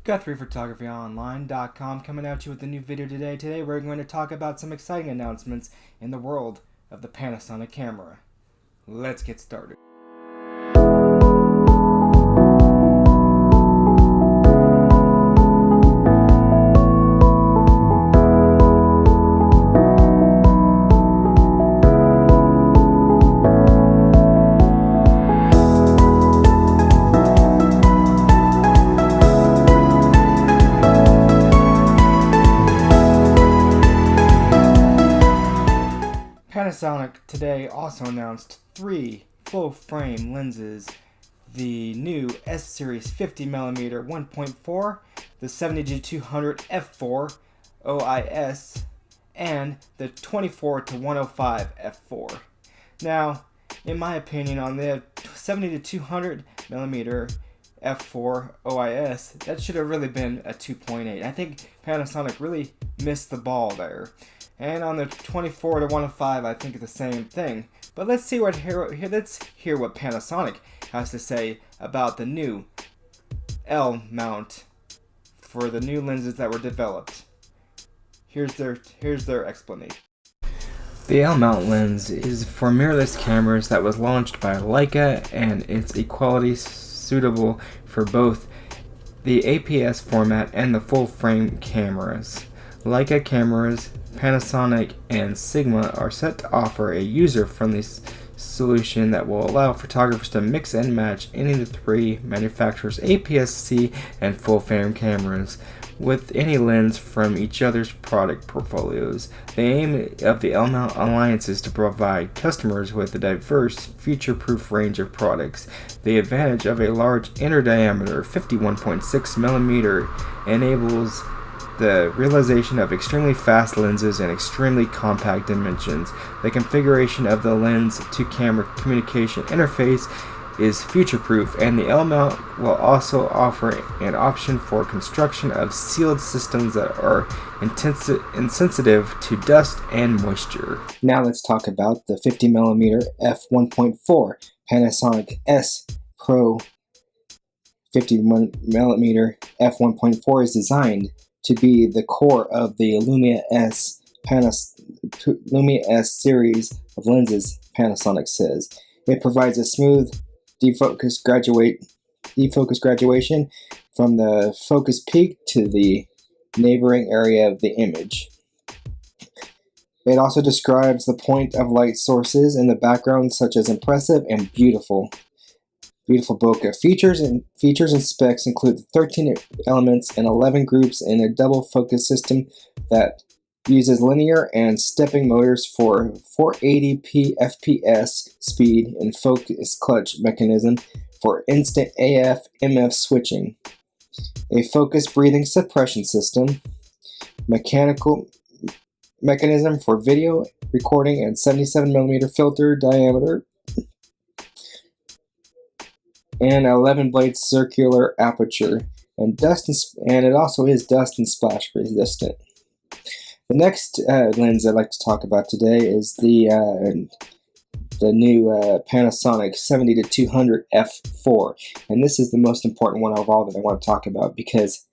GuthriePhotographyOnline.com coming at you with a new video today. Today we're going to talk about some exciting announcements in the world of the Panasonic camera. Let's get started. Panasonic today also announced 3 full-frame lenses: the new S-Series 50mm 1.4, the 70-200 f4 OIS, and the 24-105 f4. Now, in my opinion, on the 70-200mm f4 OIS, that should have really been a 2.8. I think Panasonic really missed the ball there. And on the 24-105, I think it's the same thing. But let's hear what Panasonic has to say about the new L mount for the new lenses that were developed. Here's their explanation. The L mount lens is for mirrorless cameras that was launched by Leica, and its equality suitable for both the APS format and the full frame cameras. Leica cameras, Panasonic, and Sigma are set to offer a user-friendly solution that will allow photographers to mix and match any of the 3 manufacturers' APS-C and full-frame cameras with any lens from each other's product portfolios. The aim of the L-Mount Alliance is to provide customers with a diverse, future-proof range of products. The advantage of a large inner diameter, 51.6mm, enables the realization of extremely fast lenses and extremely compact dimensions. The configuration of the lens-to-camera communication interface is future-proof, and the L-mount will also offer an option for construction of sealed systems that are insensitive to dust and moisture. Now let's talk about the 50mm f1.4. Panasonic S Pro 50mm f1.4 is designed to be the core of the Lumia S series of lenses, Panasonic says. It provides a smooth defocus graduation from the focus peak to the neighboring area of the image. It also describes the point of light sources in the background, such as impressive and beautiful bokeh. Features and specs include 13 elements and 11 groups in a double focus system that uses linear and stepping motors for 480p FPS speed and focus clutch mechanism for instant AF/MF switching, a focus breathing suppression system, mechanical mechanism for video recording, and 77mm filter diameter, and 11-blade circular aperture, and it also is dust and splash resistant. The next lens I'd like to talk about today is the new Panasonic 70-200 f4, and this is the most important one of all that I want to talk about, because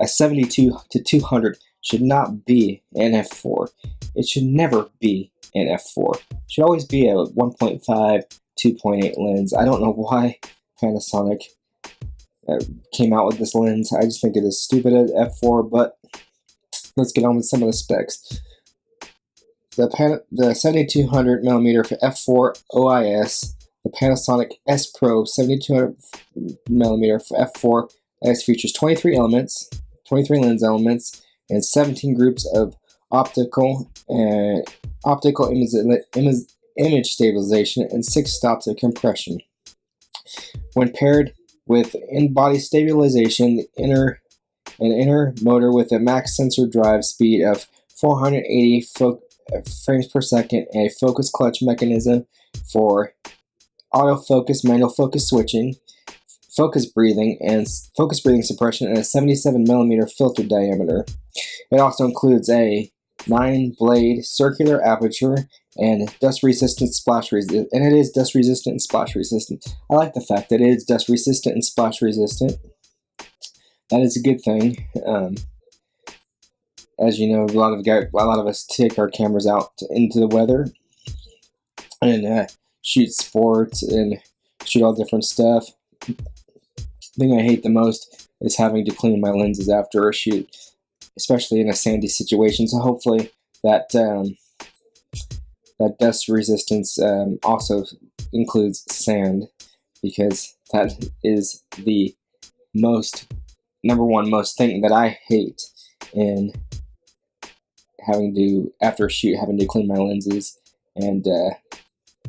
a 70-200 should not be an f4. It should never be an f4. It should always be a 1.5, 2.8 lens. I don't know why Panasonic came out with this lens. I just think it is stupid at f4, but let's get on with some of the specs. The 7200mm for f4 OIS, the Panasonic S Pro 7200mm for f4 OIS features 23 lens elements, and 17 groups of optical image stabilization and 6 stops of compression. When paired with in-body stabilization, an inner motor with a max sensor drive speed of 480 frames per second, and a focus clutch mechanism for autofocus, manual focus switching, focus breathing suppression, and a 77mm filter diameter. It also includes a 9-blade circular aperture and dust resistant splash resistant, and it is dust resistant and splash resistant. I like the fact that it is dust resistant and splash resistant. that is a good thing. As you know, a lot of us take our cameras out into the weather and shoot sports and shoot all different stuff. The thing I hate the most is having to clean my lenses after a shoot, especially in a sandy situation. So hopefully that that dust resistance also includes sand, because that is the number one most thing that I hate in having to, after a shoot, having to clean my lenses. And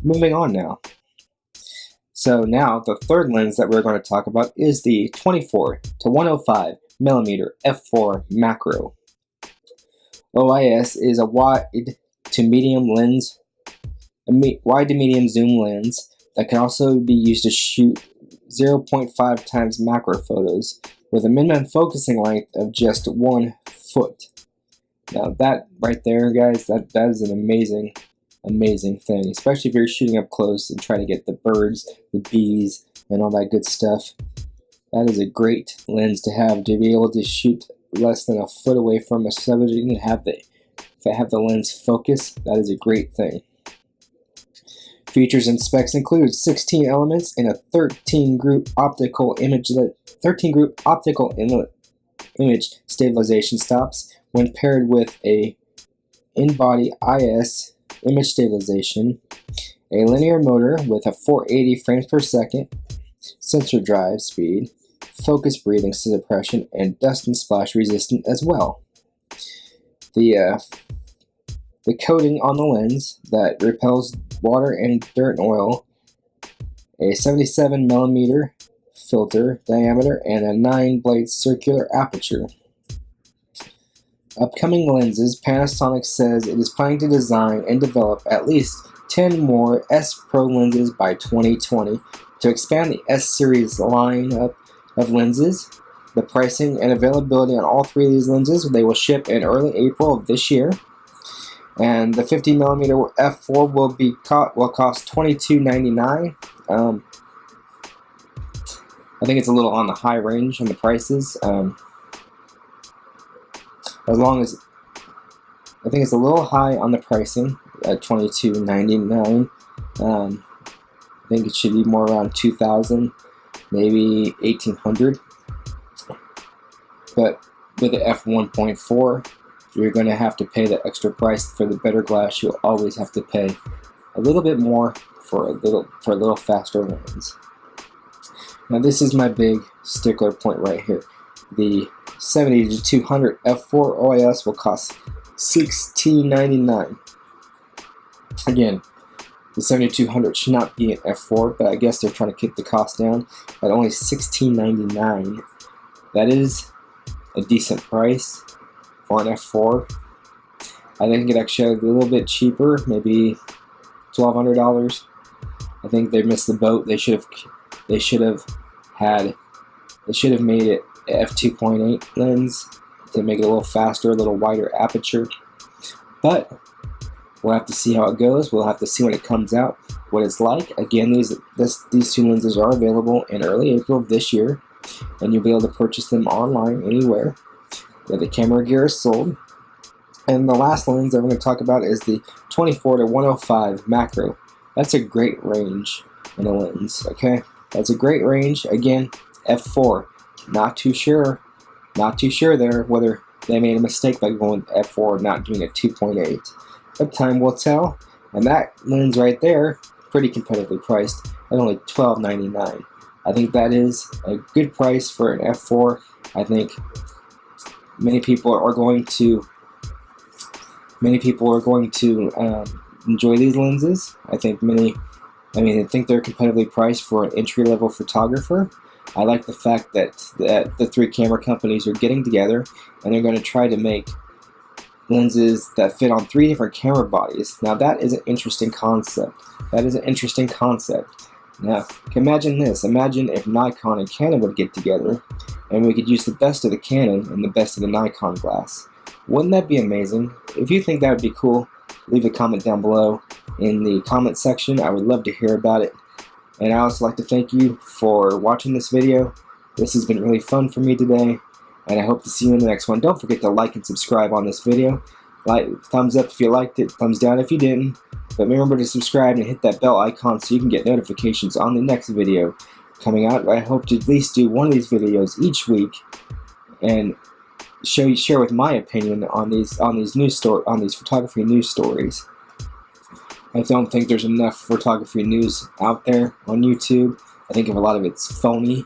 moving on now. So now the third lens that we're going to talk about is the 24 to 105 millimeter f4 macro. OIS is a wide to medium zoom lens that can also be used to shoot 0.5 times macro photos with a minimum focusing length of just 1 foot. Now that right there, guys, that is an amazing thing, especially if you're shooting up close and trying to get the birds, the bees, and all that good stuff. That is a great lens to have, to be able to shoot less than a foot away from a subject and have the lens focus. That is a great thing. Features and specs include 16 elements in a 13 group optical image stabilization stops when paired with a in-body IS image stabilization, a linear motor with a 480 frames per second, sensor drive speed, focus breathing suppression, and dust and splash resistant as well. The coating on the lens that repels water and dirt and oil, a 77 millimeter filter diameter, and a 9-blade circular aperture. Upcoming lenses, Panasonic says it is planning to design and develop at least 10 more S Pro lenses by 2020 to expand the S series lineup of lenses. The pricing and availability on all three of these lenses, they will ship in early April of this year. And the 50 millimeter f4 will cost $22.99. I think it's a little on the high range on the prices. As long as I think it's a little high on the pricing at $22.99. I think it should be more around $2,000, maybe $1,800. But with the f1.4, you're going to have to pay the extra price for the better glass. You'll always have to pay a little bit more for a little faster lens. Now this is my big stickler point right here. The 70 to 200 f4 OIS will cost $16.99. Again, the 7200 should not be an f4, but I guess they're trying to keep the cost down at only $16.99. That is a decent price for an f4. I think it actually a little bit cheaper, maybe $1,200. I think they missed the boat. They should have made it f2.8 lens to make it a little faster, a little wider aperture. But we'll have to see how it goes. We'll have to see when it comes out what it's like. Again, these two lenses are available in early April of this year, and you'll be able to purchase them online anywhere that the camera gear is sold. And the last lens that I'm going to talk about is the 24 to 105 macro. That's a great range in a lens. Okay, that's a great range. Again, f4. Not too sure there whether they made a mistake by going f4 or not doing a 2.8. But time will tell. And that lens right there, pretty competitively priced at only $12.99. I think that is a good price for an f4. I think many people are going to enjoy these lenses. I think they're competitively priced for an entry-level photographer. I like the fact that the three camera companies are getting together and they're going to try to make lenses that fit on 3 different camera bodies. Now that is an interesting concept. Now, imagine this. Imagine if Nikon and Canon would get together and we could use the best of the Canon and the best of the Nikon glass. Wouldn't that be amazing? If you think that would be cool, leave a comment down below in the comment section. I would love to hear about it. And I also like to thank you for watching this video. This has been really fun for me today. and I hope to see you in the next one. Don't forget to like and subscribe on this video. Thumbs up if you liked it, thumbs down if you didn't. But remember to subscribe and hit that bell icon so you can get notifications on the next video coming out. I hope to at least do one of these videos each week and share with my opinion on these photography news stories. I don't think there's enough photography news out there on YouTube. I think a lot of it's phony.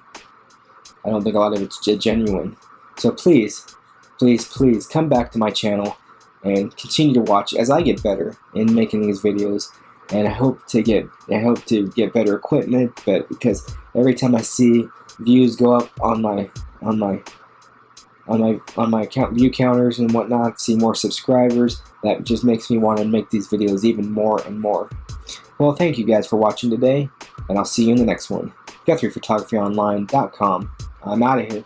I don't think a lot of it's genuine. So please, please, please come back to my channel and continue to watch as I get better in making these videos. And I hope to get better equipment, but because every time I see views go up on my view counters and whatnot, see more subscribers, that just makes me want to make these videos even more and more. Well, thank you guys for watching today, and I'll see you in the next one. GuthriePhotographyOnline.com. I'm out of here.